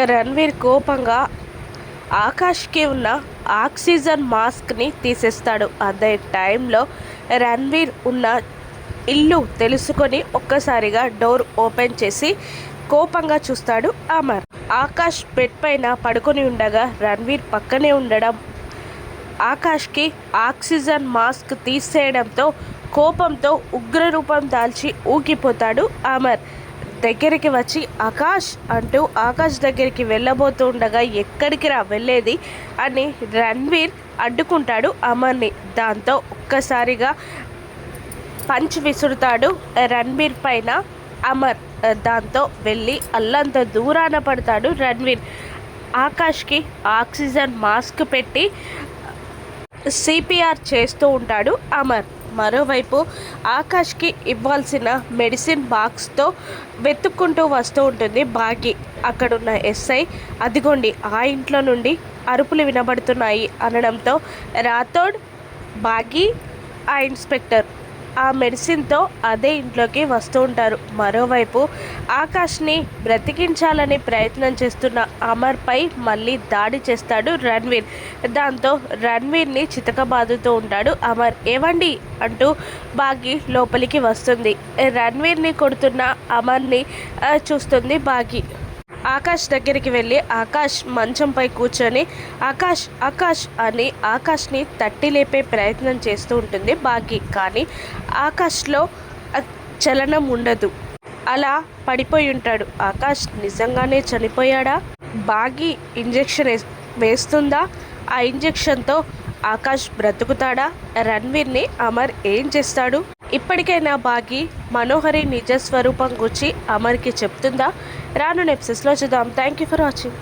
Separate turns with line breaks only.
రణ్వీర్ కోపంగా ఆకాష్కి ఉన్న ఆక్సిజన్ మాస్క్ని తీసేస్తాడు. అదే టైంలో రణ్వీర్ ఉన్న ఇల్లు తెలుసుకొని ఒక్కసారిగా డోర్ ఓపెన్ చేసి కోపంగా చూస్తాడు అమర్. ఆకాష్ బెడ్ పైన పడుకొని ఉండగా రణ్వీర్ పక్కనే ఉండడం ఆకాష్కి ఆక్సిజన్ మాస్క్ తీసేయడంతో కోపంతో ఉగ్రరూపం దాల్చి ఊగిపోతాడు అమర్. దగ్గరికి వచ్చి ఆకాష్ అంటూ ఆకాష్ దగ్గరికి వెళ్ళబోతుండగా ఎక్కడికి రా వెళ్ళేది అని రణ్వీర్ అడ్డుకుంటాడు అమర్ని. దాంతో ఒక్కసారిగా పంచ్ విసురుతాడు రణ్వీర్ పైన అమర్. దాంతో వెళ్ళి అల్లంత దూరాన పడతాడు రణ్వీర్. ఆకాష్కి ఆక్సిజన్ మాస్క్ పెట్టి సిపిఆర్ చేస్తూ ఉంటాడు అమర్. మరోవైపు ఆకాష్కి ఇవ్వాల్సిన మెడిసిన్ బాక్స్తో వెతుక్కుంటూ వస్తూ ఉంటుంది భాగి. అక్కడున్న ఎస్ఐ అదిగోండి ఆ ఇంట్లో నుండి అరుపులు వినబడుతున్నాయి అనడంతో రాథోడ్, భాగి, ఆ ఇన్స్పెక్టర్ ఆ మెడిసిన్తో అదే ఇంట్లోకి వస్తూ ఉంటారు. మరోవైపు ఆకాష్ని బ్రతికించాలని ప్రయత్నం చేస్తున్న అమర్పై మళ్ళీ దాడి చేస్తాడు రణ్వీర్. దాంతో రణ్వీర్ని చితకబాదుతూ ఉంటాడు అమర్. ఏవండి అంటూ భాగి లోపలికి వస్తుంది. రణ్వీర్ని కొడుతున్న అమర్ని చూస్తుంది భాగి. ఆకాష్ దగ్గరికి వెళ్ళి ఆకాష్ మంచంపై కూర్చొని ఆకాష్ ఆకాష్ అని ఆకాష్ని తట్టి లేపే ప్రయత్నం చేస్తూ ఉంటుంది భాగి. కానీ ఆకాష్లో చలనం ఉండదు, అలా పడిపోయి ఉంటాడు. ఆకాష్ నిజంగానే చనిపోయాడా? భాగి ఇంజెక్షన్ వేస్తుందా? ఆ ఇంజెక్షన్తో ఆకాష్ బ్రతుకుతాడా? రణ్వీర్ని అమర్ ఏం చేస్తాడు? ఇప్పటికైనా భాగి మనోహరి నిజ స్వరూపం గురించి అమర్కి చెప్తుందా? రాను ఎపిసోడ్స్లో చూద్దాం. Thank you for watching.